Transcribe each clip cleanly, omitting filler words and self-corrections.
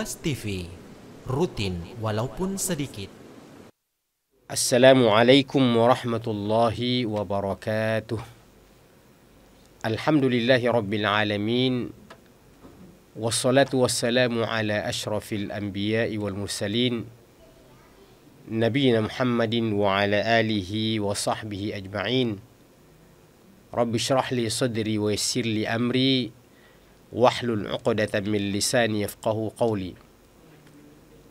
Ruas TV, rutin walaupun sedikit. Assalamualaikum warahmatullahi wabarakatuh. Alhamdulillahi rabbil alamin. Wassalatu wassalamu ala ashrafil anbiya'i wal mursalin, Nabiyina Muhammadin wa ala alihi wa sahbihi ajma'in. Rabbi syrah li sadri wa yassir li amri wahlul 'uqdatan min lisani yafqahu qawli.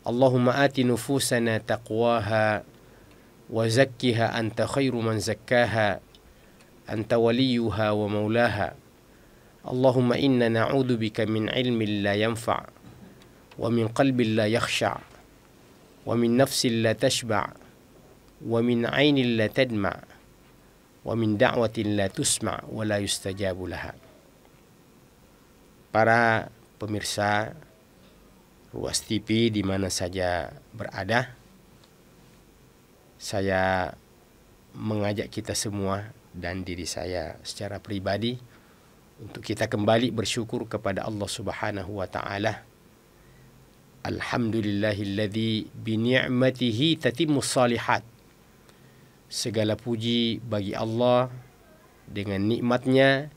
Allahumma ati nufusana taqwaha wa zakkiha anta khairu man zakkaha anta waliyuha wa maulaha. Allahumma inna na'udzu bika min ilmin la yanfa' wa min qalbin la yakhsha' wa min nafsin la tashba' wa min 'ainin la tadma' wa min da'watin la tusma' wa la yustajabu laha. Para pemirsa Ruas TV di mana saja berada, saya mengajak kita semua dan diri saya secara pribadi untuk kita kembali bersyukur kepada Allah Subhanahu wa taala. Alhamdulillahilladzi bi ni'matihi tatimmus shalihat. Segala puji bagi Allah dengan nikmatnya,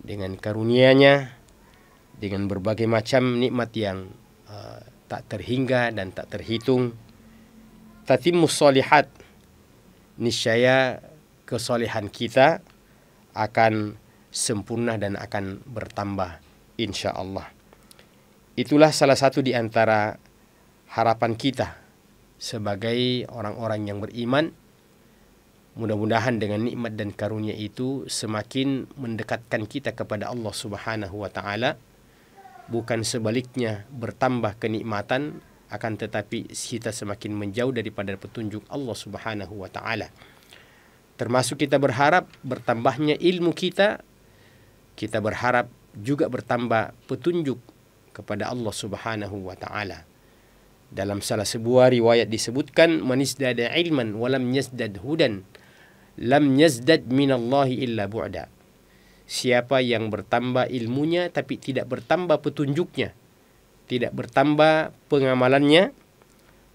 dengan karunia-Nya, dengan berbagai macam nikmat yang tak terhingga dan tak terhitung. Tatimmus shalihat, niscaya kesalehan kita akan sempurna dan akan bertambah insyaallah. Itulah salah satu di antara harapan kita sebagai orang-orang yang beriman. Mudah-mudahan dengan nikmat dan karunia itu semakin mendekatkan kita kepada Allah Subhanahu wa taala, bukan sebaliknya bertambah kenikmatan, akan tetapi kita semakin menjauh daripada petunjuk Allah Subhanahu wa taala. Termasuk kita berharap bertambahnya ilmu kita berharap juga bertambah petunjuk kepada Allah Subhanahu wa taala. Dalam salah sebuah riwayat disebutkan, man izdada ilman wa lam yazdad hudan lam yazdad minallahi illa bu'da. Siapa yang bertambah ilmunya tapi tidak bertambah petunjuknya, tidak bertambah pengamalannya,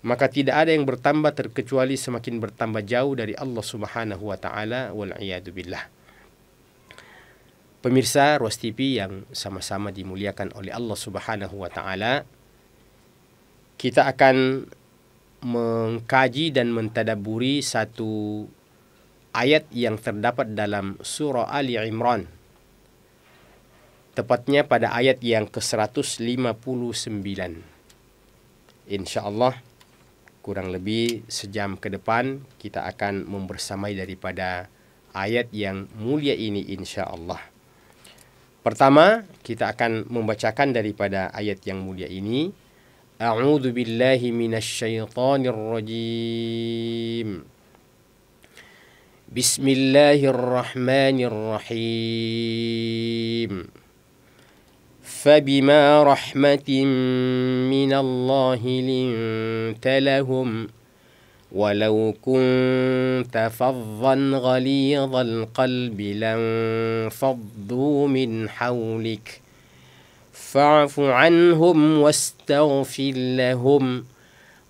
maka tidak ada yang bertambah terkecuali semakin bertambah jauh dari Allah Subhanahu wa taala, wal iyadu billah. Pemirsa Ruas TV yang sama-sama dimuliakan oleh Allah Subhanahu wa taala, kita akan mengkaji dan mentadabburi satu ayat yang terdapat dalam surah Ali Imran, tepatnya pada ayat yang ke-159. InsyaAllah kurang lebih sejam ke depan kita akan membersamai daripada ayat yang mulia ini insyaAllah. Pertama, kita akan membacakan daripada ayat yang mulia ini. A'udzu billahi minasyaitonir rajim. Bismillahirrahmanirrahim. فبما رحمة من الله لنت لهم ولو كنت فظا غليظ القلب لانفضوا من حولك فاعف عنهم واستغفر لهم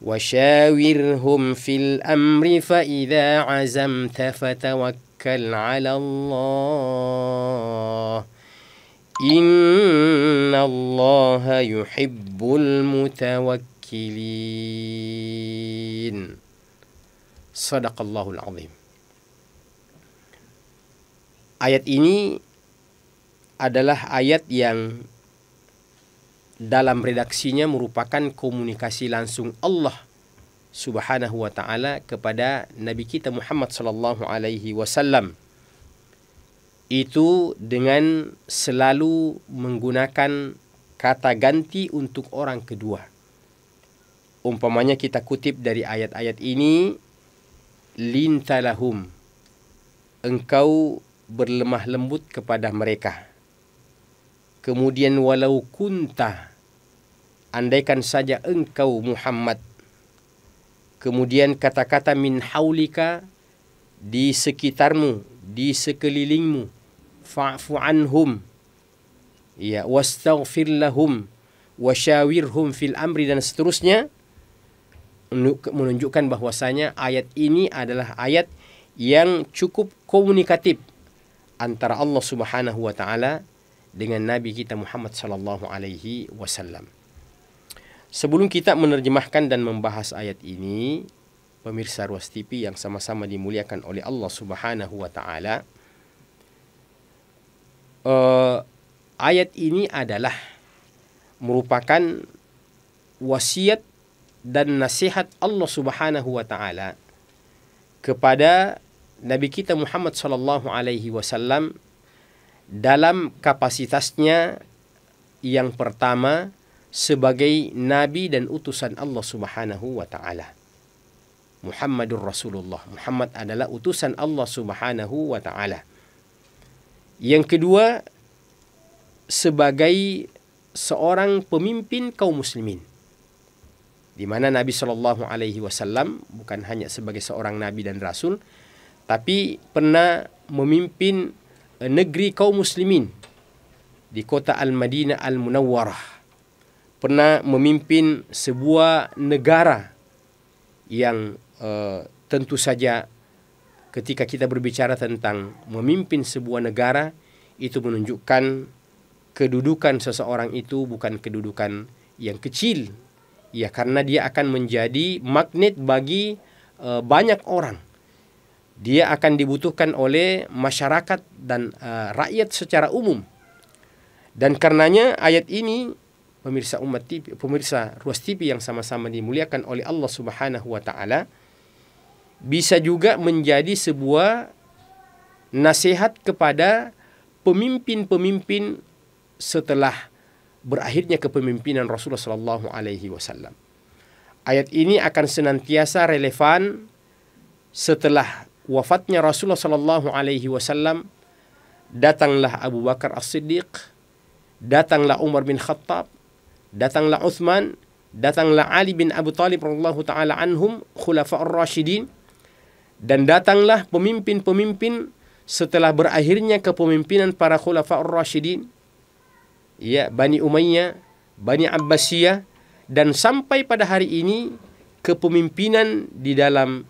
وشاورهم في الأمر فإذا عزمت فتوكل على الله Innallaha yuhibbul mutawakkilin. Sadaqallahul azim. Ayat ini adalah ayat yang dalam redaksinya merupakan komunikasi langsung Allah Subhanahu wa taala kepada Nabi kita Muhammad sallallahu alaihi wasallam. Itu dengan selalu menggunakan kata ganti untuk orang kedua. Umpamanya kita kutip dari ayat-ayat ini, lintalahum, engkau berlemah lembut kepada mereka. Kemudian walau kunta, andaikan saja engkau Muhammad. Kemudian kata-kata min haulika, di sekitarmu, di sekelilingmu. Fa'fu anhum, ya, wastaghfir lahum, wasyawirhum fil amri, dan seterusnya, menunjukkan bahwasanya ayat ini adalah ayat yang cukup komunikatif antara Allah Subhanahu wa taala dengan Nabi kita Muhammad sallallahu alaihi wasallam. Sebelum kita menerjemahkan dan membahas ayat ini, pemirsa Ruas TV yang sama-sama dimuliakan oleh Allah Subhanahu wa taala, ayat ini adalah merupakan wasiat dan nasihat Allah Subhanahu wa taala kepada Nabi kita Muhammad sallallahu alaihi wasallam dalam kapasitasnya yang pertama sebagai nabi dan utusan Allah Subhanahu wa taala. Muhammadur Rasulullah. Muhammad adalah utusan Allah Subhanahu wa taala. Yang kedua, sebagai seorang pemimpin kaum muslimin, di mana Nabi sallallahu alaihi wasallam bukan hanya sebagai seorang nabi dan rasul, tapi pernah memimpin negeri kaum muslimin di kota Al-Madinah Al-Munawwarah. Pernah memimpin sebuah negara yang tentu saja ketika kita berbicara tentang memimpin sebuah negara, itu menunjukkan kedudukan seseorang itu bukan kedudukan yang kecil. Ya, karena dia akan menjadi magnet bagi banyak orang. Dia akan dibutuhkan oleh masyarakat dan rakyat secara umum. Dan karenanya ayat ini, pemirsa pemirsa Ruas TV yang sama-sama dimuliakan oleh Allah Subhanahu wa taala, bisa juga menjadi sebuah nasihat kepada pemimpin-pemimpin setelah berakhirnya kepemimpinan Rasulullah sallallahu alaihi wasallam. Ayat ini akan senantiasa relevan setelah wafatnya Rasulullah sallallahu alaihi wasallam. Datanglah Abu Bakar As-Siddiq, datanglah Umar bin Khattab, datanglah Uthman, datanglah Ali bin Abi Thalib radhiyallahu taala anhum, khulafa'ur rasyidin, dan datanglah pemimpin-pemimpin setelah berakhirnya kepemimpinan para khulafa'ur rasyidin, ya, Bani Umayyah, Bani Abbasiyah, dan sampai pada hari ini kepemimpinan di dalam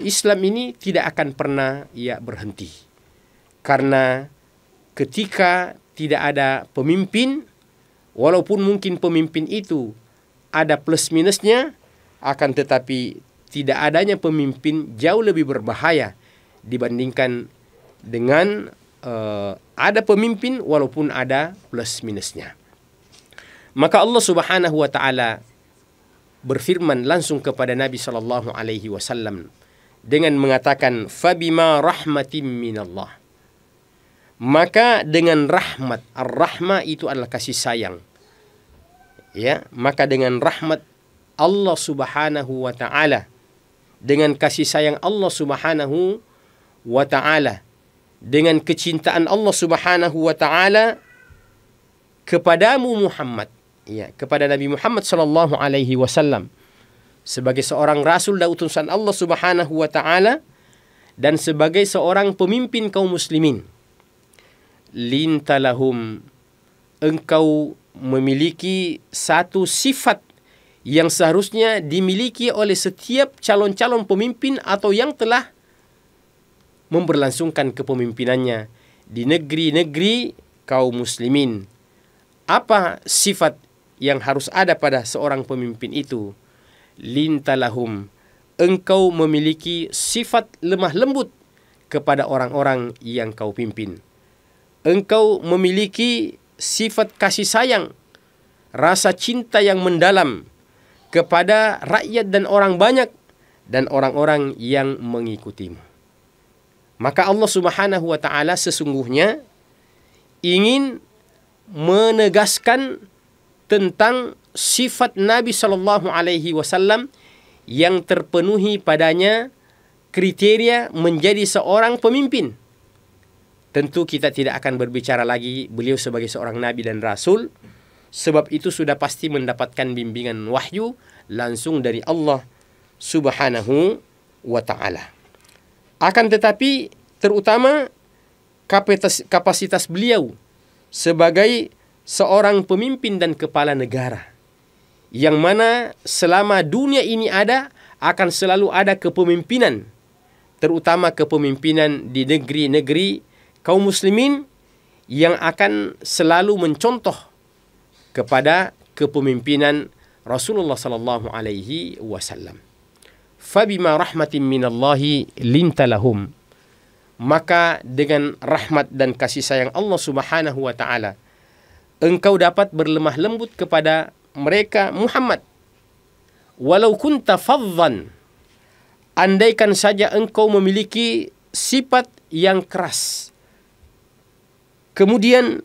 Islam ini tidak akan pernah berhenti. Karena ketika tidak ada pemimpin, walaupun mungkin pemimpin itu ada plus minusnya, akan tetapi tidak adanya pemimpin jauh lebih berbahaya dibandingkan dengan ada pemimpin walaupun ada plus minusnya. Maka Allah Subhanahu wa taala berfirman langsung kepada Nabi sallallahu alaihi wasallam dengan mengatakan, fabima rahmatim minallah. Maka dengan rahmat, ar-rahmah itu adalah kasih sayang. Ya, maka dengan rahmat Allah Subhanahu wa taala, dengan kasih sayang Allah Subhanahu wa taala, dengan kecintaan Allah Subhanahu wa taala kepadamu Muhammad, ya, kepada Nabi Muhammad sallallahu alaihi wasallam sebagai seorang rasul dan utusan Allah Subhanahu wa taala dan sebagai seorang pemimpin kaum muslimin. Lintalahum, engkau memiliki satu sifat yang seharusnya dimiliki oleh setiap calon-calon pemimpin atau yang telah memberlangsungkan kepemimpinannya di negeri-negeri kaum muslimin. Apa sifat yang harus ada pada seorang pemimpin itu? Lintalahum, engkau memiliki sifat lemah lembut kepada orang-orang yang kau pimpin. Engkau memiliki sifat kasih sayang, rasa cinta yang mendalam kepada rakyat dan orang banyak dan orang-orang yang mengikutimu. Maka Allah Subhanahu wa taala sesungguhnya ingin menegaskan tentang sifat Nabi sallallahu alaihi wasallam yang terpenuhi padanya kriteria menjadi seorang pemimpin. Tentu kita tidak akan berbicara lagi beliau sebagai seorang nabi dan rasul, sebab itu sudah pasti mendapatkan bimbingan wahyu langsung dari Allah Subhanahu wa taala. Akan tetapi terutama kapasitas beliau sebagai seorang pemimpin dan kepala negara, yang mana selama dunia ini ada, akan selalu ada kepemimpinan, terutama kepemimpinan di negeri-negeri kaum muslimin yang akan selalu mencontoh kepada kepemimpinan Rasulullah sallallahu alaihi wasallam. Fabima rahmatin minallahi lintalahum, maka dengan rahmat dan kasih sayang Allah Subhanahu wa taala, engkau dapat berlemah lembut kepada mereka Muhammad. Walau kunta faddan, andaikan saja engkau memiliki sifat yang keras. Kemudian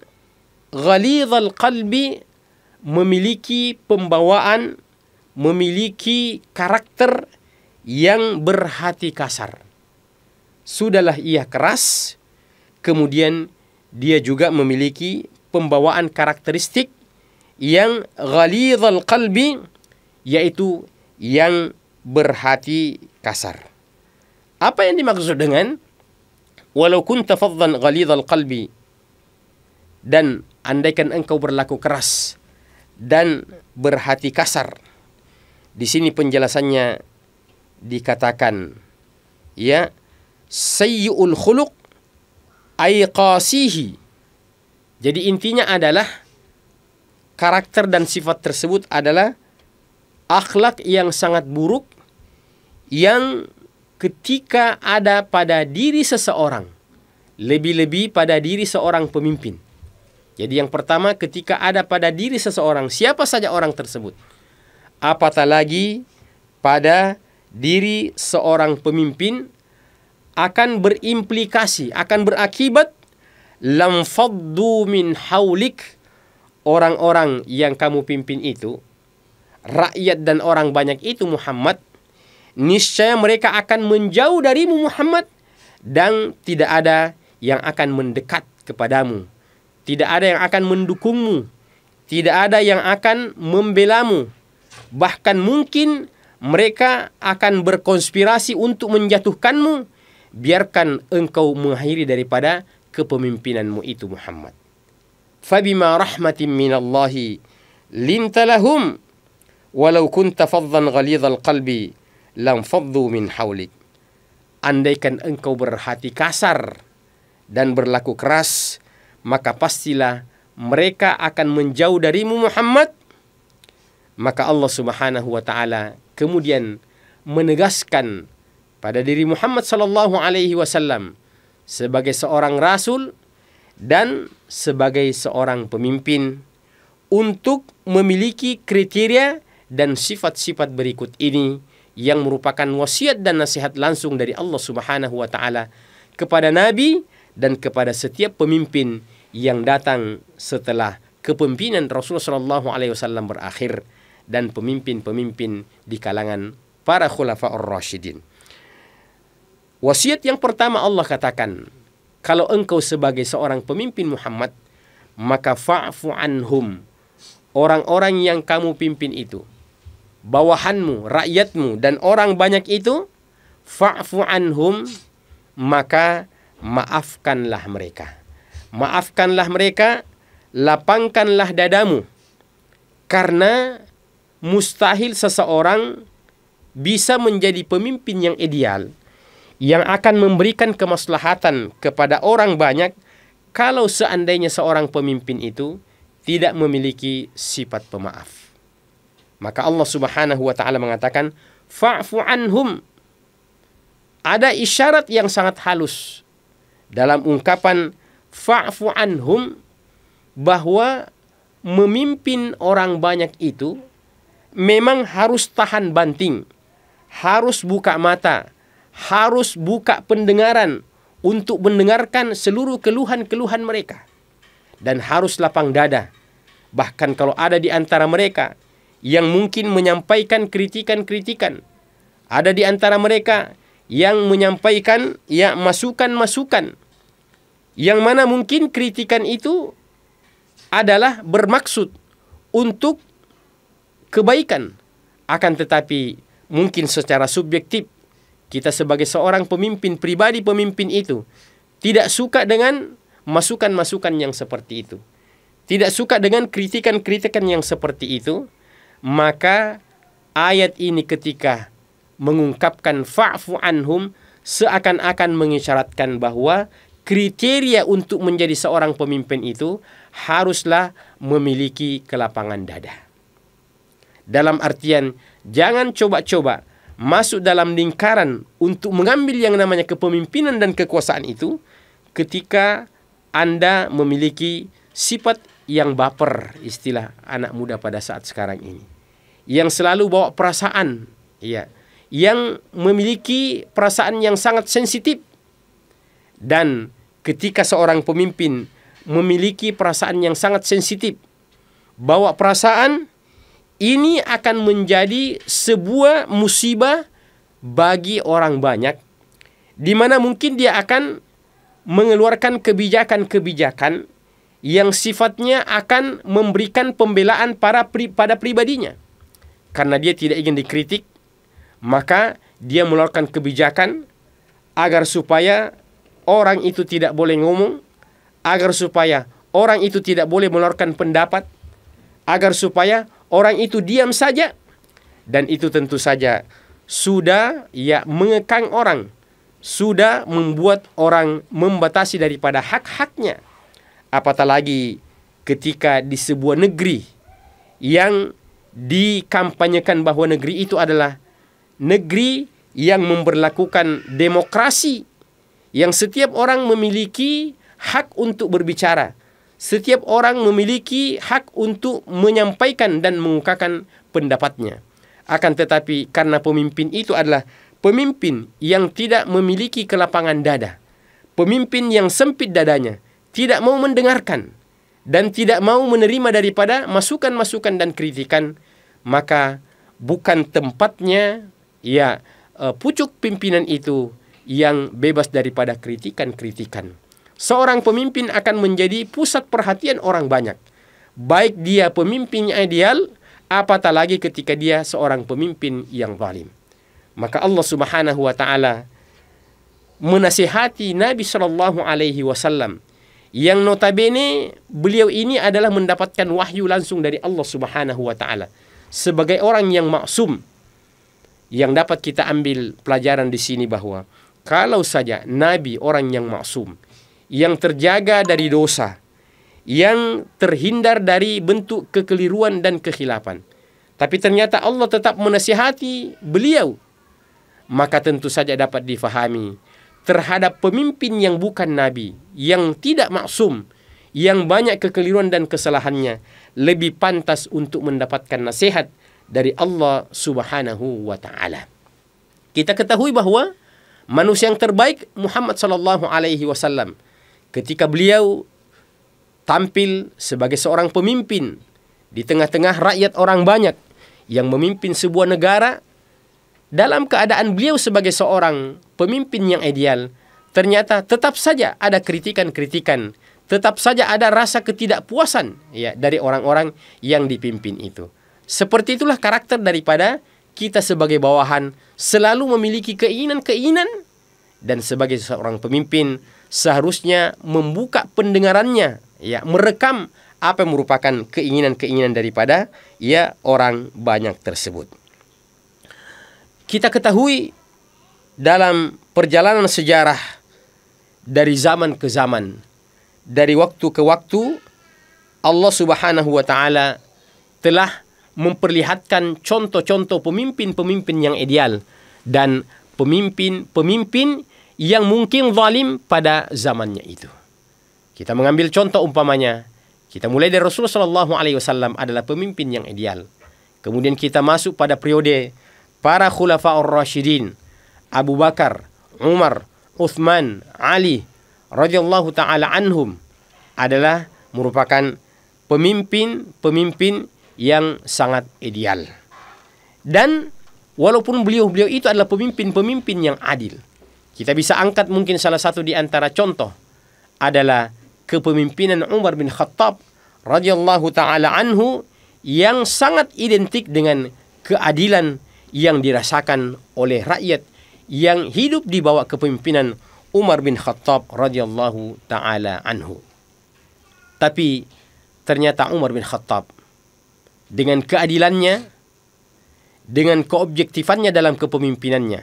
ghalidhal qalbi, memiliki pembawaan, memiliki karakter yang berhati kasar. Sudahlah ia keras, kemudian dia juga memiliki pembawaan karakteristik yang ghalidhal qalbi, yaitu yang berhati kasar. Apa yang dimaksud dengan walau kunta faddan ghalidhal qalbi, dan andaikan engkau berlaku keras dan berhati kasar? Di sini penjelasannya dikatakan, ya, sayyi'ul khuluq ay qasihi. Jadi intinya adalah karakter dan sifat tersebut adalah akhlak yang sangat buruk yang ketika ada pada diri seseorang, lebih-lebih pada diri seorang pemimpin. Jadi yang pertama, ketika ada pada diri seseorang, siapa saja orang tersebut, apatah lagi pada diri seorang pemimpin, akan berimplikasi, akan berakibat lam faddu min haulik, orang-orang yang kamu pimpin itu, rakyat dan orang banyak itu Muhammad, niscaya mereka akan menjauh darimu Muhammad, dan tidak ada yang akan mendekat kepadamu, tidak ada yang akan mendukungmu, tidak ada yang akan membelamu. Bahkan mungkin mereka akan berkonspirasi untuk menjatuhkanmu. Biarkan engkau mengakhiri daripada kepemimpinanmu itu Muhammad. Fabima rahmatin minallahi lintalahum walau kunta faddan ghalidhal qalbi lam faddu min haulik. Andaikan engkau berhati kasar dan berlaku keras, maka pastilah mereka akan menjauh darimu Muhammad. Maka Allah Subhanahu wa taala kemudian menegaskan pada diri Muhammad sallallahu alaihi wasallam sebagai seorang rasul dan sebagai seorang pemimpin untuk memiliki kriteria dan sifat-sifat berikut ini, yang merupakan wasiat dan nasihat langsung dari Allah Subhanahu wa taala kepada nabi dan kepada setiap pemimpin yang datang setelah kepemimpinan Rasulullah sallallahu alaihi wasallam berakhir dan pemimpin-pemimpin di kalangan para khulafa'ur rasyidin. Wasiat yang pertama Allah katakan, kalau engkau sebagai seorang pemimpin Muhammad, maka fa'fu anhum, orang-orang yang kamu pimpin itu, bawahanmu, rakyatmu dan orang banyak itu, fa'fu anhum, maka maafkanlah mereka. Maafkanlah mereka, lapangkanlah dadamu. Karena mustahil seseorang bisa menjadi pemimpin yang ideal, yang akan memberikan kemaslahatan kepada orang banyak, kalau seandainya seorang pemimpin itu tidak memiliki sifat pemaaf. Maka Allah Subhanahu wa taala mengatakan, fa'fu anhum. Ada isyarat yang sangat halus dalam ungkapan fa'fu anhum, bahwa memimpin orang banyak itu memang harus tahan banting, harus buka mata, harus buka pendengaran untuk mendengarkan seluruh keluhan-keluhan mereka, dan harus lapang dada. Bahkan kalau ada di antara mereka yang mungkin menyampaikan kritikan-kritikan, ada di antara mereka yang menyampaikan masukan-masukan, yang mana mungkin kritikan itu adalah bermaksud untuk kebaikan, akan tetapi mungkin secara subjektif kita sebagai seorang pemimpin, pribadi pemimpin itu tidak suka dengan masukan-masukan yang seperti itu, tidak suka dengan kritikan-kritikan yang seperti itu, maka ayat ini ketika mengungkapkan fa'fu anhum seakan-akan mengisyaratkan bahwa kriteria untuk menjadi seorang pemimpin itu haruslah memiliki kelapangan dada. Dalam artian, jangan coba-coba masuk dalam lingkaran untuk mengambil yang namanya kepemimpinan dan kekuasaan itu ketika Anda memiliki sifat yang baper, istilah anak muda pada saat sekarang ini, yang selalu bawa perasaan, ya, yang memiliki perasaan yang sangat sensitif. Dan ketika seorang pemimpin memiliki perasaan yang sangat sensitif, bawa perasaan, ini akan menjadi sebuah musibah bagi orang banyak, di mana mungkin dia akan mengeluarkan kebijakan-kebijakan yang sifatnya akan memberikan pembelaan pada pribadinya. Karena dia tidak ingin dikritik, maka dia mengeluarkan kebijakan agar supaya orang itu tidak boleh ngomong, agar supaya orang itu tidak boleh mengeluarkan pendapat, agar supaya orang itu diam saja. Dan itu tentu saja sudah mengekang orang, sudah membuat orang membatasi daripada hak-haknya. Apatah lagi ketika di sebuah negeri yang dikampanyekan bahwa negeri itu adalah negeri yang memberlakukan demokrasi, yang setiap orang memiliki hak untuk berbicara, setiap orang memiliki hak untuk menyampaikan dan mengungkapkan pendapatnya. Akan tetapi karena pemimpin itu adalah pemimpin yang tidak memiliki kelapangan dada, pemimpin yang sempit dadanya, tidak mau mendengarkan dan tidak mau menerima daripada masukan-masukan dan kritikan, maka bukan tempatnya pucuk pimpinan itu yang bebas daripada kritikan-kritikan. Seorang pemimpin akan menjadi pusat perhatian orang banyak, baik dia pemimpin yang ideal, apatah lagi ketika dia seorang pemimpin yang zalim. Maka Allah Subhanahu wa taala menasihati Nabi sallallahu alaihi wasallam, yang notabene beliau ini adalah mendapatkan wahyu langsung dari Allah Subhanahu wa taala sebagai orang yang maksum. Yang dapat kita ambil pelajaran di sini bahwa kalau saja Nabi orang yang maksum, yang terjaga dari dosa, yang terhindar dari bentuk kekeliruan dan kekhilapan, tapi ternyata Allah tetap menasihati beliau, maka tentu saja dapat difahami terhadap pemimpin yang bukan Nabi, yang tidak maksum, yang banyak kekeliruan dan kesalahannya, lebih pantas untuk mendapatkan nasihat dari Allah Subhanahu wa taala. Kita ketahui bahwa manusia yang terbaik Muhammad sallallahu alaihi wasallam ketika beliau tampil sebagai seorang pemimpin di tengah-tengah rakyat orang banyak yang memimpin sebuah negara, dalam keadaan beliau sebagai seorang pemimpin yang ideal, ternyata tetap saja ada kritikan-kritikan, tetap saja ada rasa ketidakpuasan dari orang-orang yang dipimpin itu. Seperti itulah karakter daripada kita sebagai bawahan, selalu memiliki keinginan-keinginan, dan sebagai seorang pemimpin seharusnya membuka pendengarannya, merekam apa yang merupakan keinginan-keinginan daripada orang banyak tersebut. Kita ketahui dalam perjalanan sejarah dari zaman ke zaman, dari waktu ke waktu, Allah Subhanahu wa taala telah memperlihatkan contoh-contoh pemimpin-pemimpin yang ideal dan pemimpin-pemimpin yang mungkin zalim pada zamannya itu. Kita mengambil contoh umpamanya, kita mulai dari Rasulullah sallallahu alaihi wasallam adalah pemimpin yang ideal. Kemudian kita masuk pada periode para khulafaur rasyidin, Abu Bakar, Umar, Uthman, Ali radhiyallahu taala anhum adalah merupakan pemimpin-pemimpin yang sangat ideal. Dan walaupun beliau itu adalah pemimpin-pemimpin yang adil, kita bisa angkat mungkin salah satu di antara contoh adalah kepemimpinan Umar bin Khattab radhiyallahu taala anhu yang sangat identik dengan keadilan yang dirasakan oleh rakyat yang hidup di bawah kepemimpinan Umar bin Khattab radhiyallahu taala anhu. Tapi ternyata Umar bin Khattab dengan keadilannya, dengan keobjektifannya dalam kepemimpinannya,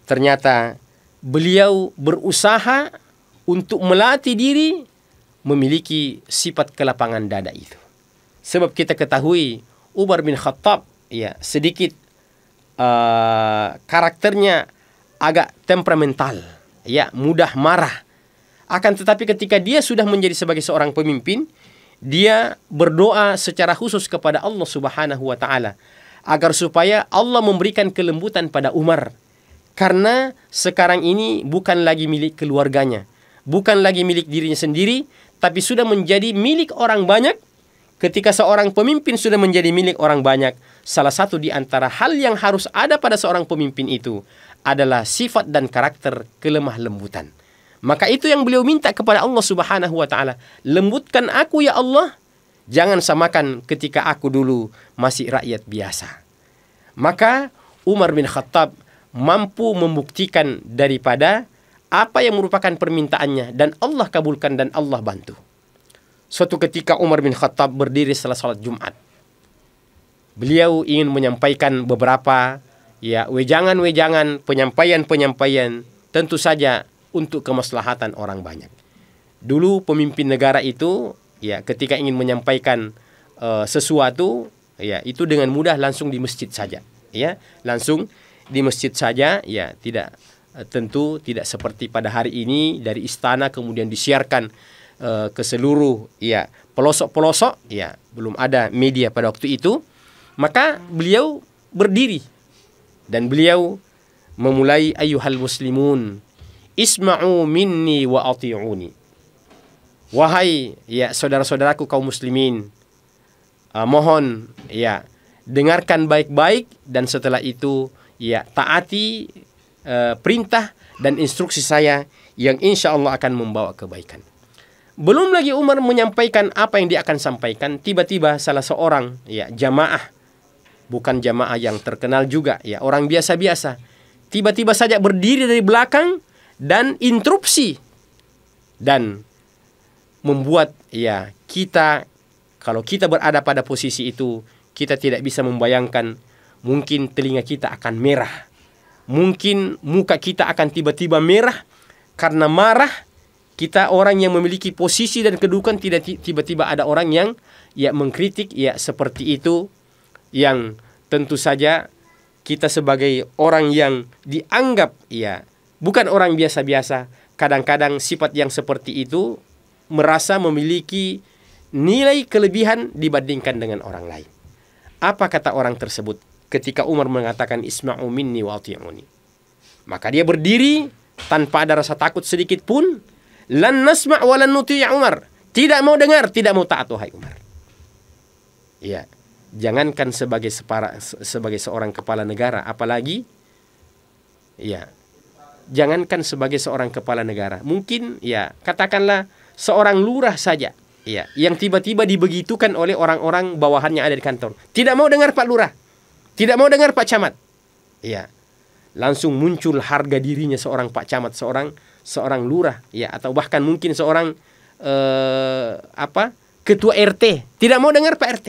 ternyata beliau berusaha untuk melatih diri memiliki sifat kelapangan dada itu. Sebab kita ketahui Umar bin Khattab sedikit karakternya agak temperamental, mudah marah. Akan tetapi ketika dia sudah menjadi sebagai seorang pemimpin, dia berdoa secara khusus kepada Allah Subhanahu wa taala agar supaya Allah memberikan kelembutan pada Umar. Karena sekarang ini bukan lagi milik keluarganya, bukan lagi milik dirinya sendiri, tapi sudah menjadi milik orang banyak. Ketika seorang pemimpin sudah menjadi milik orang banyak, salah satu di antara hal yang harus ada pada seorang pemimpin itu adalah sifat dan karakter kelemah lembutan. Maka itu yang beliau minta kepada Allah Subhanahu wa taala, lembutkan aku ya Allah, jangan samakan ketika aku dulu masih rakyat biasa. Maka Umar bin Khattab mampu membuktikan daripada apa yang merupakan permintaannya, dan Allah kabulkan dan Allah bantu. Suatu ketika Umar bin Khattab berdiri setelah salat Jumat. Beliau ingin menyampaikan beberapa wejangan-wejangan, penyampaian-penyampaian, tentu saja untuk kemaslahatan orang banyak. Dulu pemimpin negara itu ketika ingin menyampaikan sesuatu, itu dengan mudah langsung di masjid saja, langsung di masjid saja, tidak tentu tidak seperti pada hari ini dari istana kemudian disiarkan ke seluruh pelosok-pelosok, belum ada media pada waktu itu. Maka beliau berdiri dan beliau memulai, ayyuhal muslimun isma'u minni wa ati'uni. Wahai saudara-saudaraku kaum muslimin, mohon dengarkan baik-baik, dan setelah itu taati perintah dan instruksi saya yang insya Allah akan membawa kebaikan. Belum lagi Umar menyampaikan apa yang dia akan sampaikan, tiba-tiba salah seorang jamaah, bukan jamaah yang terkenal juga, orang biasa-biasa, tiba-tiba saja berdiri dari belakang dan interupsi, dan membuat kita, kalau kita berada pada posisi itu, kita tidak bisa membayangkan, mungkin telinga kita akan merah, mungkin muka kita akan tiba-tiba merah karena marah. Kita orang yang memiliki posisi dan kedudukan, tidak tiba-tiba ada orang yang mengkritik seperti itu, yang tentu saja kita sebagai orang yang dianggap bukan orang biasa-biasa, kadang-kadang sifat yang seperti itu merasa memiliki nilai kelebihan dibandingkan dengan orang lain. Apa kata orang tersebut ketika Umar mengatakan isma'u minni wa ati'uni? Maka dia berdiri tanpa ada rasa takut sedikit pun. Lan nasma' wa lan nuti' ya Umar. Tidak mau dengar, tidak mau taat wahai Umar. Jangankan sebagai seorang kepala negara, apalagi jangankan sebagai seorang kepala negara, mungkin katakanlah seorang lurah saja, yang tiba-tiba dibegitukan oleh orang-orang bawahannya ada di kantor. Tidak mau dengar Pak Lurah, tidak mau dengar Pak Camat. Langsung muncul harga dirinya seorang Pak Camat, seorang lurah, atau bahkan mungkin seorang ketua RT. Tidak mau dengar Pak RT.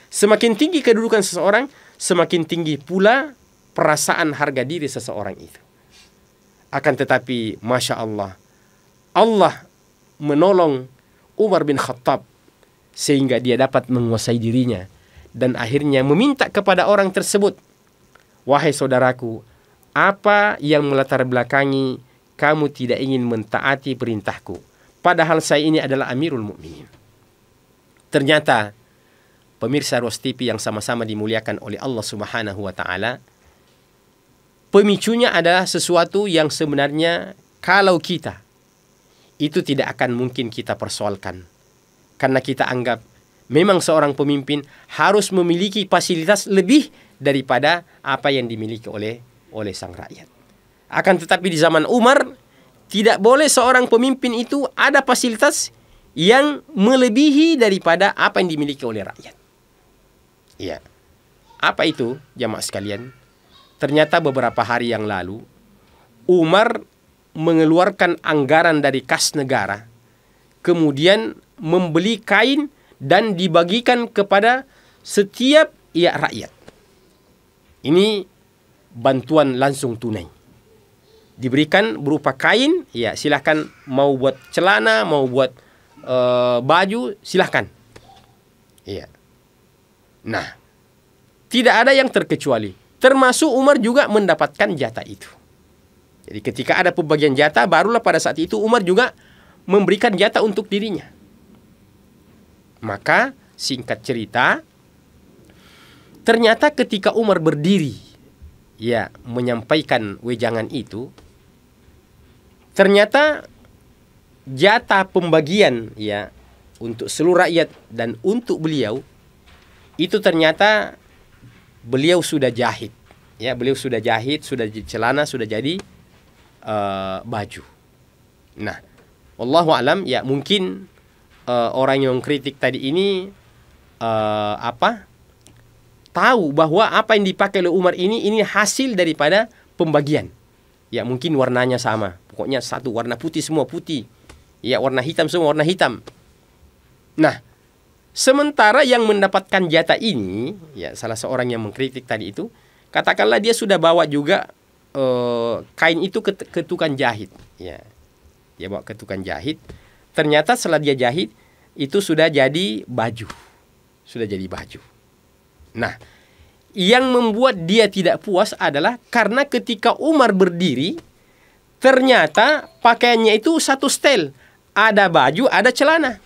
Semakin tinggi kedudukan seseorang, semakin tinggi pula perasaan harga diri seseorang itu. Akan tetapi, Masya Allah, Allah menolong Umar bin Khattab sehingga dia dapat menguasai dirinya, dan akhirnya meminta kepada orang tersebut, wahai saudaraku, apa yang melatar belakangi kamu tidak ingin mentaati perintahku, padahal saya ini adalah Amirul Mukminin. Ternyata pemirsa Ruas TV yang sama-sama dimuliakan oleh Allah Subhanahu wa taala, pemicunya adalah sesuatu yang sebenarnya kalau kita itu tidak akan mungkin kita persoalkan. Karena kita anggap memang seorang pemimpin harus memiliki fasilitas lebih daripada apa yang dimiliki oleh sang rakyat. Akan tetapi di zaman Umar, tidak boleh seorang pemimpin itu ada fasilitas yang melebihi daripada apa yang dimiliki oleh rakyat. Apa itu, jamaah sekalian? Ternyata beberapa hari yang lalu, Umar mengeluarkan anggaran dari kas negara, kemudian membeli kain dan dibagikan kepada setiap rakyat. Ini bantuan langsung tunai. Diberikan berupa kain, ya silahkan mau buat celana, mau buat baju, silahkan. Ya. Nah, tidak ada yang terkecuali. Termasuk Umar juga mendapatkan jatah itu. Jadi ketika ada pembagian jatah, barulah pada saat itu Umar juga memberikan jatah untuk dirinya. Maka singkat cerita, ternyata ketika Umar berdiri, ya menyampaikan wejangan itu, ternyata jatah pembagian ya untuk seluruh rakyat dan untuk beliau itu ternyata beliau sudah jahit. Ya, beliau sudah jahit, sudah jadi celana, sudah jadi baju. Nah, wallahu alam, ya mungkin orang yang kritik tadi ini tahu bahwa apa yang dipakai oleh Umar ini hasil daripada pembagian. Ya mungkin warnanya sama. Pokoknya satu warna putih, semua putih. Ya warna hitam, semua warna hitam. Nah, sementara yang mendapatkan jatah ini, ya salah seorang yang mengkritik tadi itu, katakanlah dia sudah bawa juga kain itu ke tukang jahit. Ya, dia bawa ke tukang jahit. Ternyata setelah dia jahit, itu sudah jadi baju. Sudah jadi baju. Nah, yang membuat dia tidak puas adalah karena ketika Umar berdiri, ternyata pakaiannya itu satu setel. Ada baju, ada celana.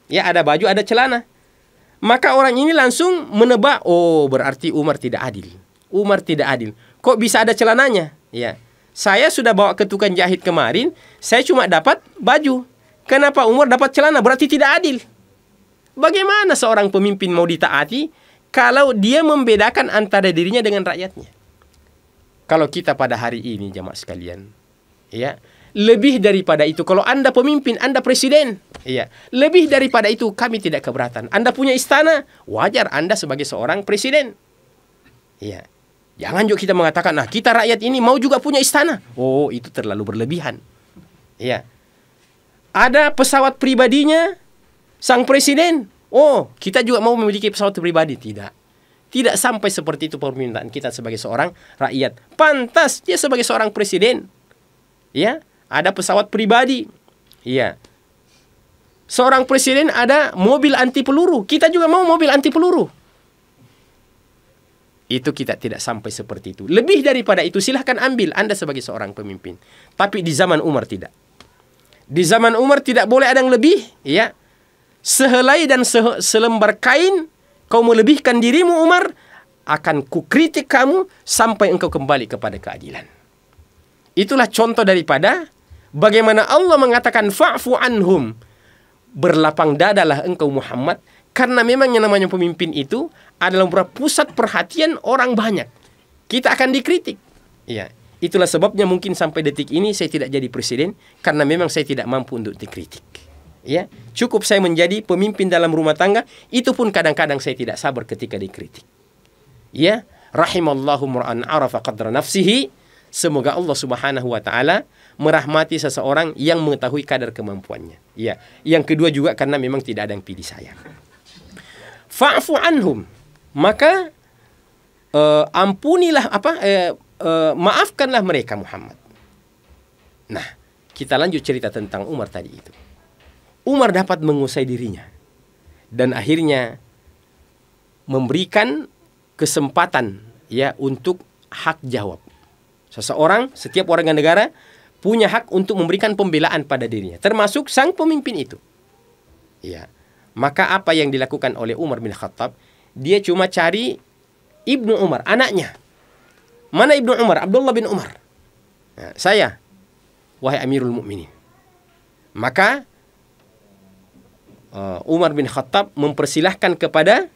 Ya, ada baju, ada celana. Maka orang ini langsung menebak, oh berarti Umar tidak adil. Umar tidak adil. Kok bisa ada celananya? Ya, saya sudah bawa ke tukang jahit kemarin, saya cuma dapat baju. Kenapa Umar dapat celana? Berarti tidak adil. Bagaimana seorang pemimpin mau ditaati kalau dia membedakan antara dirinya dengan rakyatnya? Kalau kita pada hari ini jamaah sekalian, ya, lebih daripada itu, kalau Anda pemimpin, Anda presiden, ya, lebih daripada itu kami tidak keberatan. Anda punya istana, wajar Anda sebagai seorang presiden. Ya. Jangan juga kita mengatakan, nah kita rakyat ini mau juga punya istana. Oh, itu terlalu berlebihan. Ya. Ada pesawat pribadinya sang presiden. Oh, kita juga mau memiliki pesawat pribadi. Tidak. Tidak sampai seperti itu permintaan kita sebagai seorang rakyat. Pantas dia sebagai seorang presiden. Ya, ada pesawat pribadi. Ya. Seorang presiden ada mobil anti peluru. Kita juga mau mobil anti peluru. Itu kita tidak sampai seperti itu. Lebih daripada itu silahkan ambil Anda sebagai seorang pemimpin. Tapi di zaman Umar tidak. Di zaman Umar tidak boleh ada yang lebih. Ya. Sehelai dan selembar kain kau melebihkan dirimu Umar, akan kukritik kamu sampai engkau kembali kepada keadilan. Itulah contoh daripada bagaimana Allah mengatakan fa'fu anhum. Berlapang dadalah engkau Muhammad, karena memang yang namanya pemimpin itu adalah pusat perhatian orang banyak. Kita akan dikritik. Ya, itulah sebabnya mungkin sampai detik ini saya tidak jadi presiden, karena memang saya tidak mampu untuk dikritik. Ya, cukup saya menjadi pemimpin dalam rumah tangga, itu pun kadang-kadang saya tidak sabar ketika dikritik. Ya, rahimallahu mur'an arafa qadra nafsihi. Semoga Allah Subhanahu wa taala merahmati seseorang yang mengetahui kadar kemampuannya. Ya, yang kedua juga karena memang tidak ada yang pilih saya. Fa'fu anhum. Maka ampunilah maafkanlah mereka Muhammad. Nah, kita lanjut cerita tentang Umar tadi itu. Umar dapat mengusai dirinya dan akhirnya memberikan kesempatan ya untuk hak jawab. Seseorang, setiap warga negara punya hak untuk memberikan pembelaan pada dirinya, termasuk sang pemimpin itu. Ya. Maka apa yang dilakukan oleh Umar bin Khattab, dia cuma cari Ibnu Umar, anaknya. Mana Ibnu Umar? Abdullah bin Umar. Nah, saya, wahai Amirul Mukminin. Maka Umar bin Khattab mempersilahkan kepada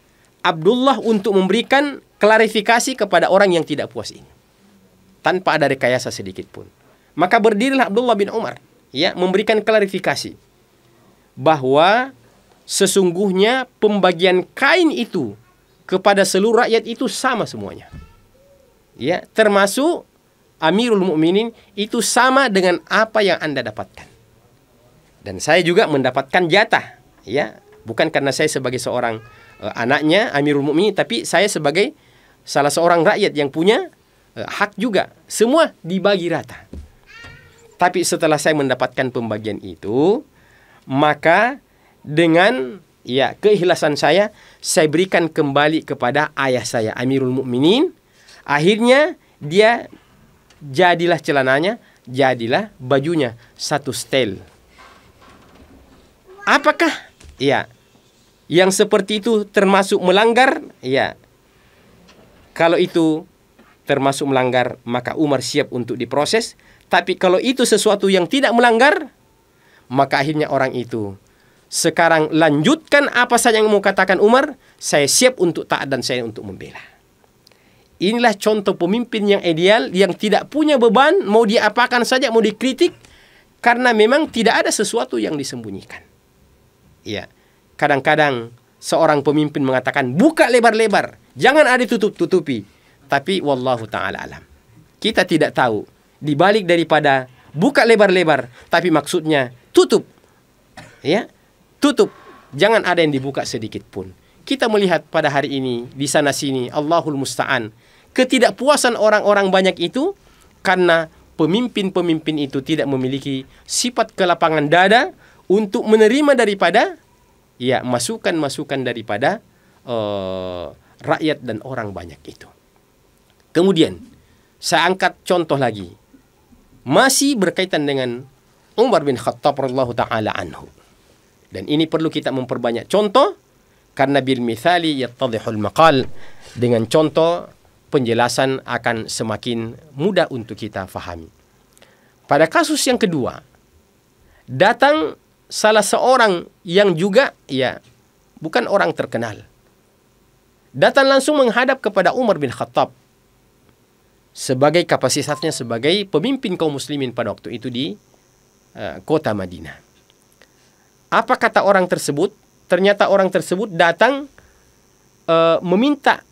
Abdullah untuk memberikan klarifikasi kepada orang yang tidak puas ini, tanpa ada rekayasa sedikit pun. Maka berdirilah Abdullah bin Umar, ya, memberikan klarifikasi bahwa sesungguhnya pembagian kain itu kepada seluruh rakyat itu sama semuanya. Ya, termasuk Amirul Mukminin itu sama dengan apa yang Anda dapatkan. Dan saya juga mendapatkan jatah. ya, bukan karena saya sebagai seorang anaknya Amirul Mukminin, tapi saya sebagai salah seorang rakyat yang punya hak juga. Semua dibagi rata. Tapi setelah saya mendapatkan pembagian itu, maka dengan keikhlasan saya berikan kembali kepada ayah saya Amirul Mukminin. Akhirnya dia jadilah celananya, jadilah bajunya satu setel. Apakah yang seperti itu termasuk melanggar? Kalau itu termasuk melanggar, maka Umar siap untuk diproses. Tapi kalau itu sesuatu yang tidak melanggar, maka akhirnya orang itu sekarang lanjutkan apa saja yang mau katakan Umar, saya siap untuk taat dan saya untuk membela. Inilah contoh pemimpin yang ideal, yang tidak punya beban, mau diapakan saja, mau dikritik, karena memang tidak ada sesuatu yang disembunyikan. Kadang-kadang seorang pemimpin mengatakan, buka lebar-lebar, jangan ada tutup-tutupi. Tapi wallahu ta'ala alam, kita tidak tahu di balik daripada buka lebar-lebar, tapi maksudnya tutup. Tutup, jangan ada yang dibuka sedikit pun. Kita melihat pada hari ini di sana sini, Allahul Musta'an, ketidakpuasan orang-orang banyak itu karena pemimpin-pemimpin itu tidak memiliki sifat kelapangan dada untuk menerima daripada masukan-masukan daripada rakyat dan orang banyak itu. Kemudian saya angkat contoh lagi, masih berkaitan dengan Umar bin Khattab radhiyallahu taala anhu. Dan ini perlu kita memperbanyak contoh, karena bil mithali yattadhihul maqal. Dengan contoh penjelasan akan semakin mudah untuk kita fahami. Pada kasus yang kedua, datang salah seorang yang juga bukan orang terkenal. Datang langsung menghadap kepada Umar bin Khattab sebagai kapasitasnya sebagai pemimpin kaum muslimin pada waktu itu di kota Madinah. Apa kata orang tersebut? Ternyata orang tersebut datang meminta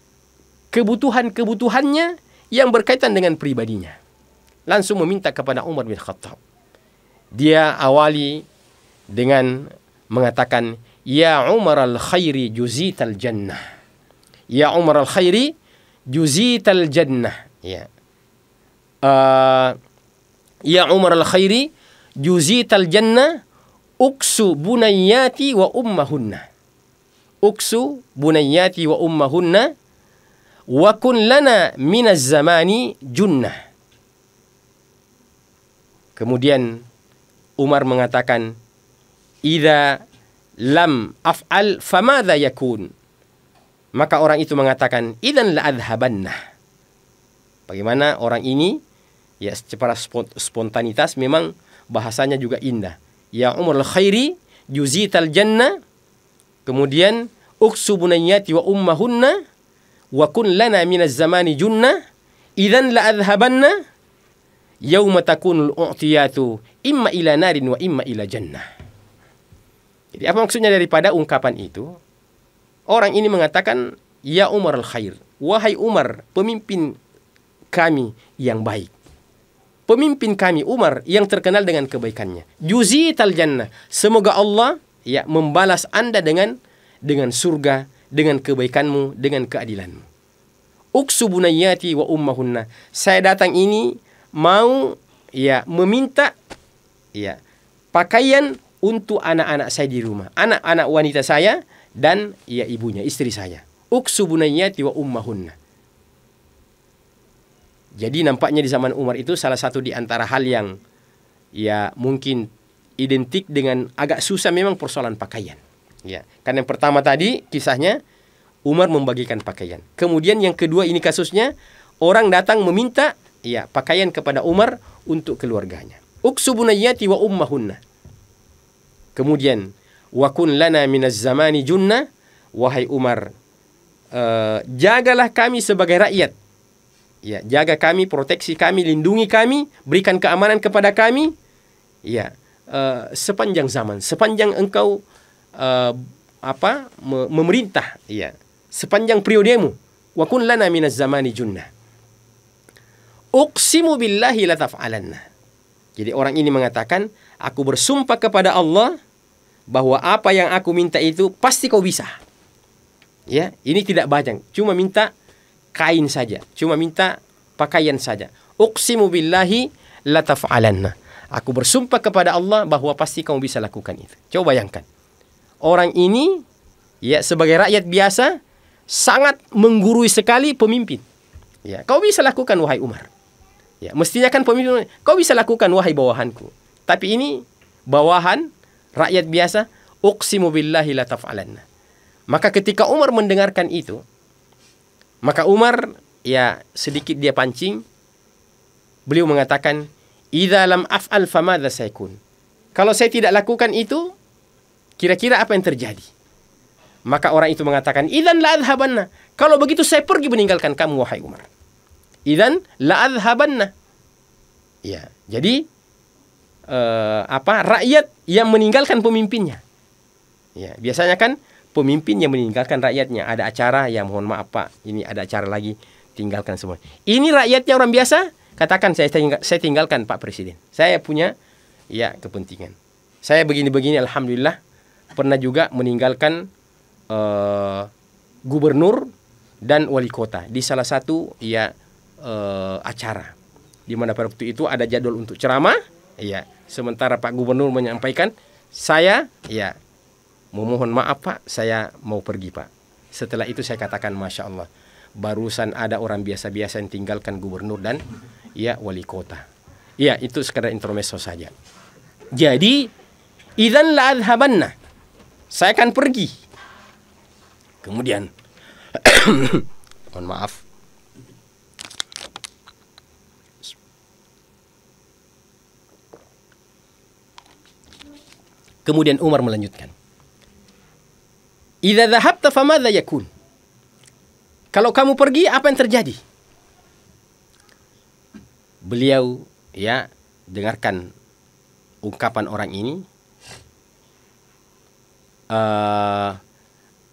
kebutuhan-kebutuhannya yang berkaitan dengan pribadinya. Langsung meminta kepada Umar bin Khattab. Dia awali dengan mengatakan, Ya Umar al-khairi juzital jannah. Ya Umar al-khairi juzital jannah. Ya Umar al-khairi juzital jannah. Uksu bunayati wa ummahunna. Uksu bunayati wa ummahunna. Wa kun lana minaz zamani junnah. Kemudian Umar mengatakan, Idza lam af'al famadha yakun. Maka orang itu mengatakan, Idzan la adhabanna. Bagaimana orang ini? Secara spontanitas memang bahasanya juga indah. Ya Umar al-khairi juzital jannah. Kemudian uksu bunayati wa ummahunna wa kun lana minaz zamani junnah. Idzan la adhabanna yauma takunul u'tiyatu imma ila narin wa imma ila jannah. Jadi apa maksudnya daripada ungkapan itu? Orang ini mengatakan, Ya Umar al-khair, wahai Umar, pemimpin kami yang baik. Pemimpin kami Umar yang terkenal dengan kebaikannya. Juzital jannah. Semoga Allah membalas Anda dengan surga, dengan kebaikanmu, dengan keadilanmu. Uksu bunayati wa ummahunna. Saya datang ini mau meminta pakaian untuk anak-anak saya di rumah. Anak-anak wanita saya dan ibunya, istri saya. Uksu bunayati wa ummahunna. Jadi nampaknya di zaman Umar itu salah satu di antara hal yang mungkin identik dengan agak susah memang persoalan pakaian. Karena yang pertama tadi kisahnya Umar membagikan pakaian. Kemudian yang kedua ini kasusnya orang datang meminta pakaian kepada Umar untuk keluarganya. Uksu bunayati wa ummahunna. Kemudian wa kun lana minaz zamani junnah. Wahai Umar, jagalah kami sebagai rakyat. Jaga kami, proteksi kami, lindungi kami, berikan keamanan kepada kami. Sepanjang zaman, sepanjang engkau memerintah, sepanjang periodemu. Wa kun lana minaz zamani junnah. Uqsimu billahi la taf'alanna. Jadi orang ini mengatakan, aku bersumpah kepada Allah bahwa apa yang aku minta itu pasti kau bisa. Ya, ini tidak bajang, cuma minta kain saja, cuma minta pakaian saja. Uqsimu billahi la taf'alanna. Aku bersumpah kepada Allah bahwa pasti kamu bisa lakukan itu. Coba bayangkan. Orang ini ya sebagai rakyat biasa sangat menggurui sekali pemimpin. Ya, kau bisa lakukan wahai Umar. Ya, mestinya kan pemimpin, kau bisa lakukan wahai bawahanku. Tapi ini bawahan rakyat biasa, uqsimu billahi la taf'alanna. Maka ketika Umar mendengarkan itu, maka Umar ya sedikit dia pancing. Beliau mengatakan, "Idza lam af'al famadza sayakun?" Kalau saya tidak lakukan itu, kira-kira apa yang terjadi? Maka orang itu mengatakan, "Idzan la adhabanna." Kalau begitu saya pergi meninggalkan kamu wahai Umar. Idzan la adhabanna. Ya, jadi rakyat yang meninggalkan pemimpinnya. Ya, biasanya kan pemimpin yang meninggalkan rakyatnya. Ada acara, ya mohon maaf Pak, ini ada acara lagi, tinggalkan semua. Ini rakyatnya orang biasa, katakan saya tinggalkan Pak Presiden. Saya punya ya kepentingan. Saya begini-begini, alhamdulillah pernah juga meninggalkan gubernur dan wali kota di salah satu ya acara di mana pada waktu itu ada jadwal untuk ceramah. Ya, sementara Pak Gubernur menyampaikan, saya ya memohon maaf Pak, saya mau pergi Pak. Setelah itu saya katakan, Masya Allah, barusan ada orang biasa-biasa yang tinggalkan gubernur dan ya wali kota. Ya, itu sekedar intermezzo saja. Jadi, idzan la adhabanna, saya akan pergi. Kemudian, mohon maaf. Kemudian Umar melanjutkan, "Idza dhahabta famadza yakun?" Kalau kamu pergi, apa yang terjadi? Beliau ya dengarkan ungkapan orang ini.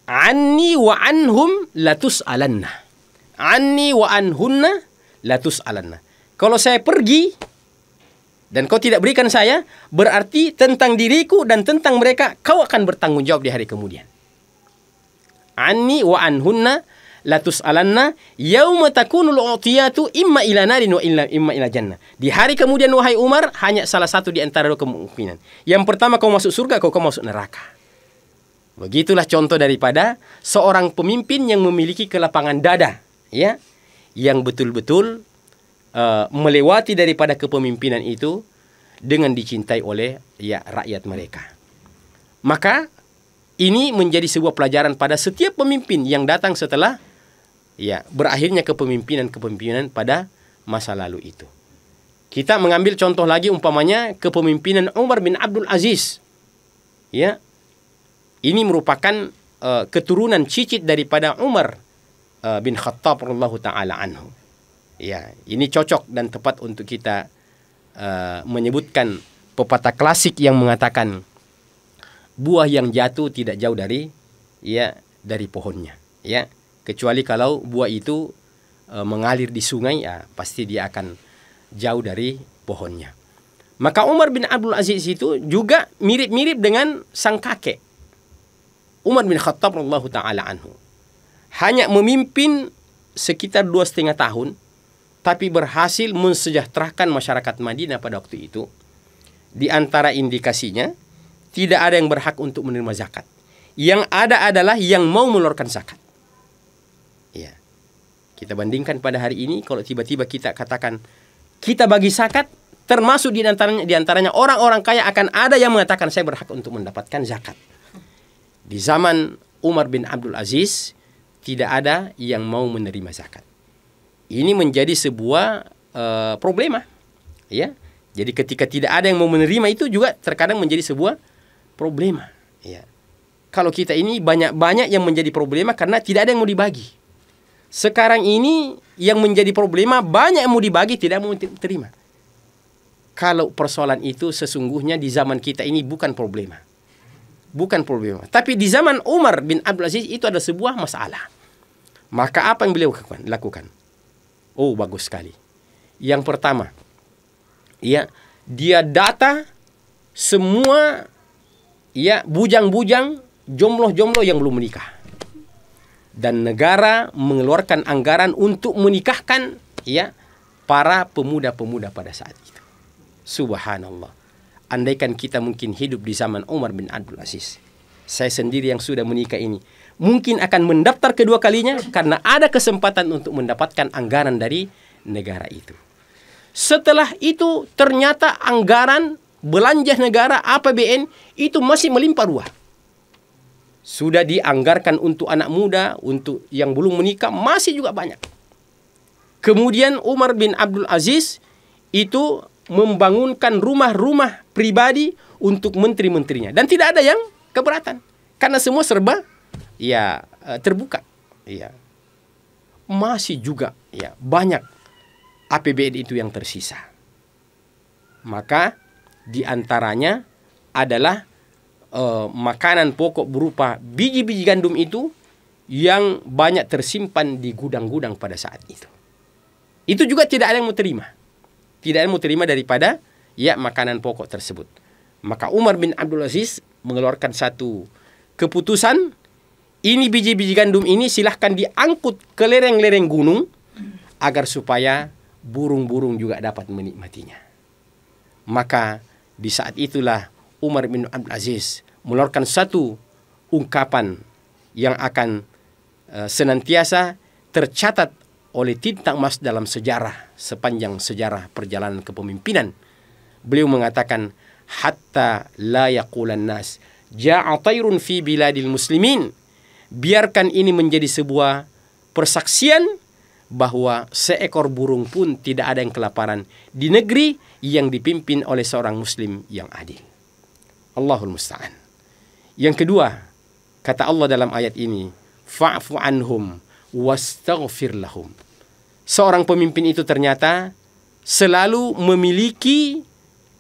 Anni wa anhum latus'alanna. Anni wa anhunna latus'alanna. Kalau saya pergi dan kau tidak berikan saya, berarti tentang diriku dan tentang mereka kau akan bertanggung jawab di hari kemudian. Anni wa anhunna latus'alanna yauma takunul u'tiyatu imma ila narin wa imma ila jannah. Di hari kemudian wahai Umar, hanya salah satu di antara dua kemungkinan. Yang pertama kau masuk surga, kau masuk neraka. Begitulah contoh daripada seorang pemimpin yang memiliki kelapangan dada, ya, yang betul-betul melewati daripada kepemimpinan itu dengan dicintai oleh ya rakyat mereka. Maka ini menjadi sebuah pelajaran pada setiap pemimpin yang datang setelah ya berakhirnya kepemimpinan pada masa lalu itu. Kita mengambil contoh lagi umpamanya kepemimpinan Umar bin Abdul Aziz. Ya. Ini merupakan keturunan cicit daripada Umar bin Khattab radhiyallahu taala anhu. Ya, ini cocok dan tepat untuk kita menyebutkan pepatah klasik yang mengatakan buah yang jatuh tidak jauh dari pohonnya, ya. Kecuali kalau buah itu mengalir di sungai, ya pasti dia akan jauh dari pohonnya. Maka Umar bin Abdul Aziz itu juga mirip-mirip dengan sang kakek Umar bin Khattab radhiyallahu taala anhu. Hanya memimpin sekitar 2,5 tahun, tapi berhasil mensejahterakan masyarakat Madinah pada waktu itu. Di antara indikasinya, tidak ada yang berhak untuk menerima zakat. Yang ada adalah yang mau mengeluarkan zakat. Ya. Kita bandingkan pada hari ini, kalau tiba-tiba kita katakan, kita bagi zakat, termasuk di antaranya orang-orang kaya, akan ada yang mengatakan, saya berhak untuk mendapatkan zakat. Di zaman Umar bin Abdul Aziz, tidak ada yang mau menerima zakat. Ini menjadi sebuah problema, ya. Jadi ketika tidak ada yang mau menerima itu juga terkadang menjadi sebuah problema, ya. Kalau kita ini banyak yang menjadi problema karena tidak ada yang mau dibagi. Sekarang ini yang menjadi problema banyak yang mau dibagi, tidak mau terima. Kalau persoalan itu sesungguhnya di zaman kita ini bukan problema. Bukan problema. Tapi di zaman Umar bin Abdul Aziz itu ada sebuah masalah. Maka apa yang beliau lakukan? Oh, bagus sekali. Yang pertama, ya, dia data semua ya bujang-bujang, jomblo-jomblo yang belum menikah. Dan negara mengeluarkan anggaran untuk menikahkan ya para pemuda-pemuda pada saat itu. Subhanallah. Andaikan kita mungkin hidup di zaman Umar bin Abdul Aziz, saya sendiri yang sudah menikah ini mungkin akan mendaftar kedua kalinya karena ada kesempatan untuk mendapatkan anggaran dari negara itu. Setelah itu ternyata anggaran belanja negara APBN itu masih melimpah ruah. Sudah dianggarkan untuk anak muda, untuk yang belum menikah masih juga banyak. Kemudian Umar bin Abdul Aziz itu membangunkan rumah-rumah pribadi untuk menteri-menterinya dan tidak ada yang keberatan karena semua serba ya terbuka. Ya. Masih juga ya banyak APBN itu yang tersisa. Maka di antaranya adalah makanan pokok berupa biji-biji gandum itu yang banyak tersimpan di gudang-gudang pada saat itu. Itu juga tidak ada yang mau terima. Tidak ada yang mau terima daripada ya makanan pokok tersebut. Maka Umar bin Abdul Aziz mengeluarkan satu keputusan, ini biji-biji gandum ini silahkan diangkut ke lereng-lereng gunung agar supaya burung-burung juga dapat menikmatinya. Maka di saat itulah Umar bin Abdul Aziz mengeluarkan satu ungkapan yang akan senantiasa tercatat oleh tinta emas dalam sejarah sepanjang sejarah perjalanan kepemimpinan. Beliau mengatakan, hatta la yaqulan nas ja'a tayrun fi biladil muslimin. Biarkan ini menjadi sebuah persaksian bahwa seekor burung pun tidak ada yang kelaparan di negeri yang dipimpin oleh seorang muslim yang adil. Allahul musta'an. Yang kedua, kata Allah dalam ayat ini, fa'fu anhum wastaghfir lahum. Seorang pemimpin itu ternyata selalu memiliki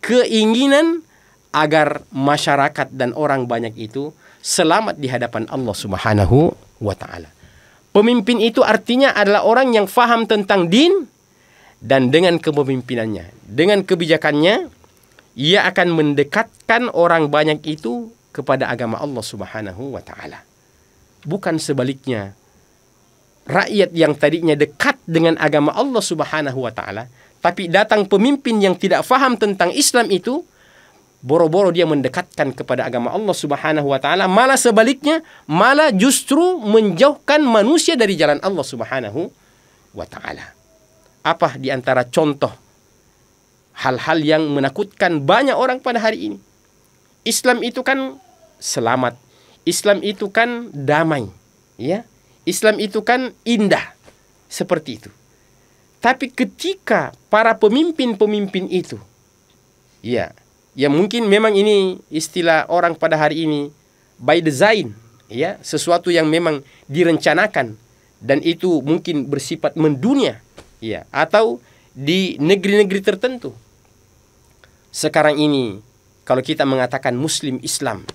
keinginan agar masyarakat dan orang banyak itu selamat di hadapan Allah Subhanahu wa ta'ala. Pemimpin itu artinya adalah orang yang faham tentang din, dan dengan kepemimpinannya, dengan kebijakannya, ia akan mendekatkan orang banyak itu kepada agama Allah Subhanahu wa ta'ala. Bukan sebaliknya. Rakyat yang tadinya dekat dengan agama Allah Subhanahu wa ta'ala, tapi datang pemimpin yang tidak faham tentang Islam itu, boro-boro dia mendekatkan kepada agama Allah Subhanahu wa ta'ala, malah sebaliknya, malah justru menjauhkan manusia dari jalan Allah Subhanahu wa ta'ala. Apa di antara contoh hal-hal yang menakutkan banyak orang pada hari ini? Islam itu kan selamat. Islam itu kan damai, ya. Islam itu kan indah, seperti itu. Tapi ketika para pemimpin-pemimpin itu, ya mungkin memang ini istilah orang pada hari ini, by design, ya, sesuatu yang memang direncanakan dan itu mungkin bersifat mendunia, ya, atau di negeri-negeri tertentu. Sekarang ini, kalau kita mengatakan Muslim Islam,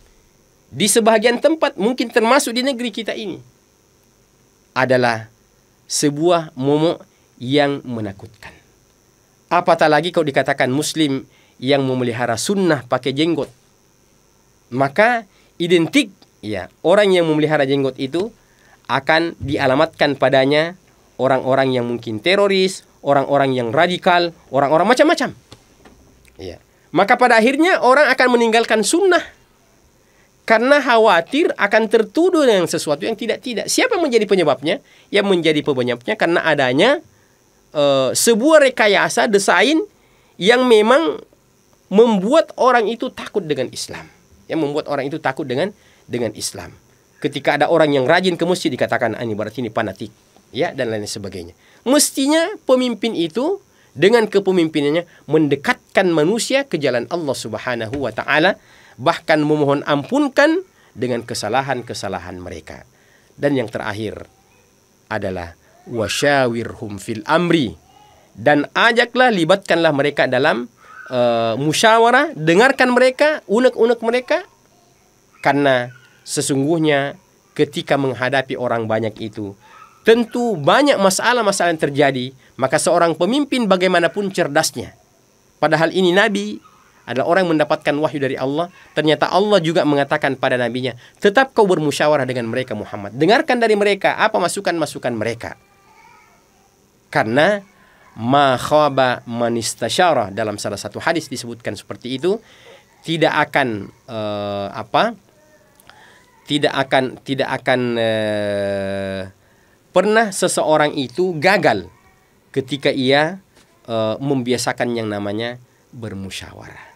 di sebahagian tempat mungkin termasuk di negeri kita ini, adalah sebuah momok yang menakutkan. Apatah lagi kalau dikatakan Muslim yang memelihara sunnah pakai jenggot, maka identik ya orang yang memelihara jenggot itu akan dialamatkan padanya orang-orang yang mungkin teroris, orang-orang yang radikal, orang-orang macam-macam. Ya. Maka pada akhirnya orang akan meninggalkan sunnah karena khawatir akan tertuduh dengan sesuatu yang tidak-tidak. Siapa menjadi penyebabnya? Yang menjadi penyebabnya karena adanya sebuah rekayasa desain yang memang membuat orang itu takut dengan Islam. Yang membuat orang itu takut dengan Islam. Ketika ada orang yang rajin ke masjid dikatakan ini berarti ini fanatik, ya, dan lain sebagainya. Mestinya pemimpin itu dengan kepemimpinannya mendekatkan manusia ke jalan Allah Subhanahu wa ta'ala, bahkan memohon ampunkan dengan kesalahan-kesalahan mereka. Dan yang terakhir adalah wasyawirhum fil amri, dan ajaklah, libatkanlah mereka dalam musyawarah, dengarkan mereka, unek-unek mereka, karena sesungguhnya ketika menghadapi orang banyak itu tentu banyak masalah-masalah yang terjadi. Maka seorang pemimpin bagaimanapun cerdasnya, padahal ini Nabi adalah orang yang mendapatkan wahyu dari Allah. Ternyata Allah juga mengatakan pada nabinya, tetap kau bermusyawarah dengan mereka Muhammad. Dengarkan dari mereka apa masukan-masukan mereka. Karena ma khaba man istasyara, dalam salah satu hadis disebutkan seperti itu, tidak akan pernah seseorang itu gagal ketika ia membiasakan yang namanya bermusyawarah.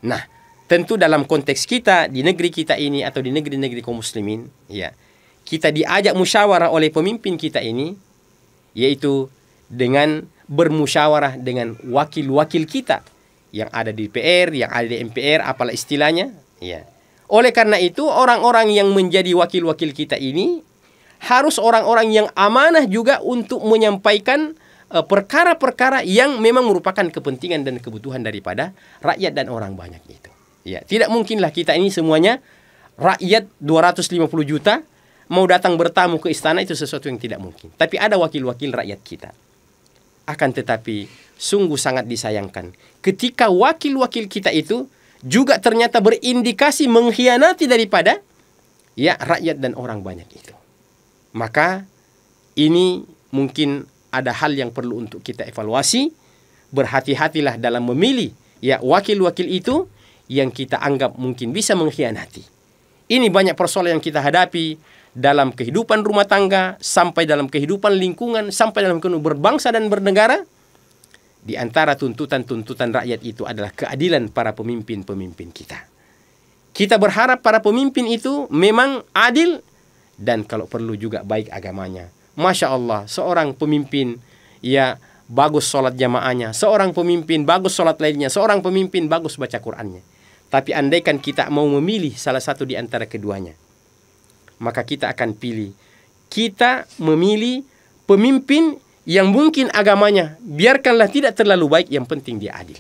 Nah, tentu dalam konteks kita di negeri kita ini atau di negeri-negeri kaum muslimin, ya, kita diajak musyawarah oleh pemimpin kita ini, yaitu dengan bermusyawarah dengan wakil-wakil kita yang ada di DPR, yang ada di MPR, apalah istilahnya, ya. Oleh karena itu, orang-orang yang menjadi wakil-wakil kita ini harus orang-orang yang amanah juga untuk menyampaikan perkara-perkara yang memang merupakan kepentingan dan kebutuhan daripada rakyat dan orang banyak itu. Ya, tidak mungkinlah kita ini semuanya rakyat 250 juta mau datang bertamu ke istana, itu sesuatu yang tidak mungkin. Tapi ada wakil-wakil rakyat kita. Akan tetapi sungguh sangat disayangkan ketika wakil-wakil kita itu juga ternyata berindikasi mengkhianati daripada ya rakyat dan orang banyak itu. Maka ini mungkin ada hal yang perlu untuk kita evaluasi. Berhati-hatilah dalam memilih ya wakil-wakil itu yang kita anggap mungkin bisa mengkhianati. Ini banyak persoalan yang kita hadapi dalam kehidupan rumah tangga, sampai dalam kehidupan lingkungan, sampai dalam kehidupan berbangsa dan bernegara. Di antara tuntutan-tuntutan rakyat itu adalah keadilan para pemimpin-pemimpin kita. Kita berharap para pemimpin itu memang adil dan kalau perlu juga baik agamanya. Masya Allah, seorang pemimpin ya bagus sholat jamaahnya, seorang pemimpin bagus sholat lainnya, seorang pemimpin bagus baca Qur'annya. Tapi andaikan kita mau memilih salah satu di antara keduanya, maka kita akan pilih, kita memilih pemimpin yang mungkin agamanya biarkanlah tidak terlalu baik, yang penting dia adil.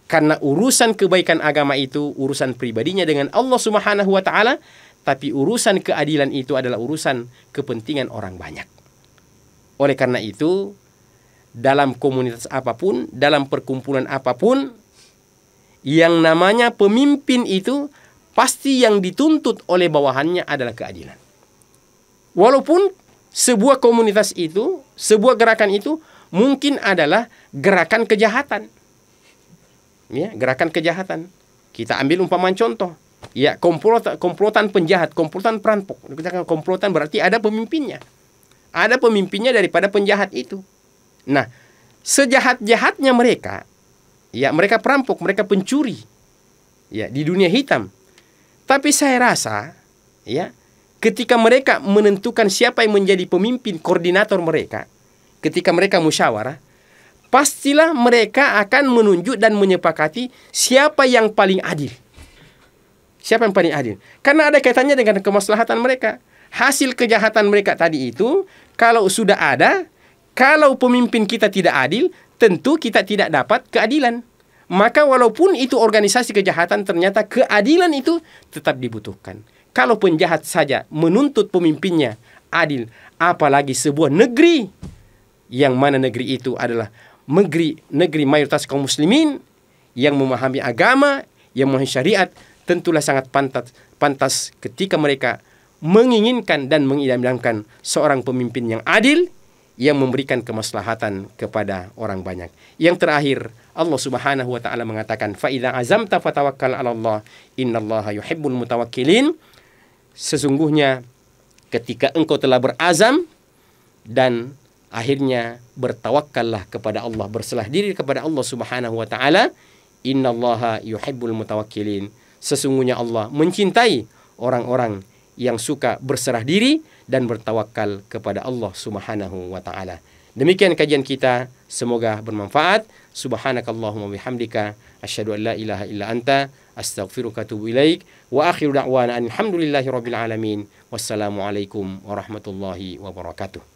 Karena urusan kebaikan agama itu urusan pribadinya dengan Allah Subhanahu wa taala, tapi urusan keadilan itu adalah urusan kepentingan orang banyak. Oleh karena itu, dalam komunitas apapun, dalam perkumpulan apapun, yang namanya pemimpin itu pasti yang dituntut oleh bawahannya adalah keadilan. Walaupun sebuah komunitas itu, sebuah gerakan itu mungkin adalah gerakan kejahatan. Ya, gerakan kejahatan. Kita ambil umpama contoh. Ya, komplotan penjahat, komplotan perampok. Komplotan berarti ada pemimpinnya. Ada pemimpinnya daripada penjahat itu. Nah, sejahat-jahatnya mereka, ya mereka perampok, mereka pencuri. Ya, di dunia hitam. Tapi saya rasa, ya, ketika mereka menentukan siapa yang menjadi pemimpin koordinator mereka, ketika mereka musyawarah, pastilah mereka akan menunjuk dan menyepakati siapa yang paling adil. Siapa yang paling adil? Karena ada kaitannya dengan kemaslahatan mereka. Hasil kejahatan mereka tadi itu, kalau sudah ada, kalau pemimpin kita tidak adil, tentu kita tidak dapat keadilan. Maka walaupun itu organisasi kejahatan, ternyata keadilan itu tetap dibutuhkan. Kalau penjahat saja menuntut pemimpinnya adil, apalagi sebuah negeri, yang mana negeri itu adalah negeri mayoritas kaum muslimin, yang memahami agama, yang memahami syariat, tentulah sangat pantas ketika mereka menginginkan dan mengidam-idamkan seorang pemimpin yang adil, yang memberikan kemaslahatan kepada orang banyak. Yang terakhir, Allah Subhanahu wa taala mengatakan, "Fa idza azamta fatawakkal 'ala Allah, innallaha yuhibbul mutawakkilin." Sesungguhnya ketika engkau telah berazam dan akhirnya bertawakkallah kepada Allah, berserah diri kepada Allah Subhanahu wa taala, innallaha yuhibbul mutawakkilin. Sesungguhnya Allah mencintai orang-orang yang suka berserah diri dan bertawakal kepada Allah Subhanahu wa taala. Demikian kajian kita, semoga bermanfaat. Subhanakallahumma bihamdika asyhadu an la ilaha illa anta astaghfiruka wa atubu ilaik. Wa akhiru da'wana alhamdulillahi rabbil alamin. Wassalamu alaikum warahmatullahi wabarakatuh.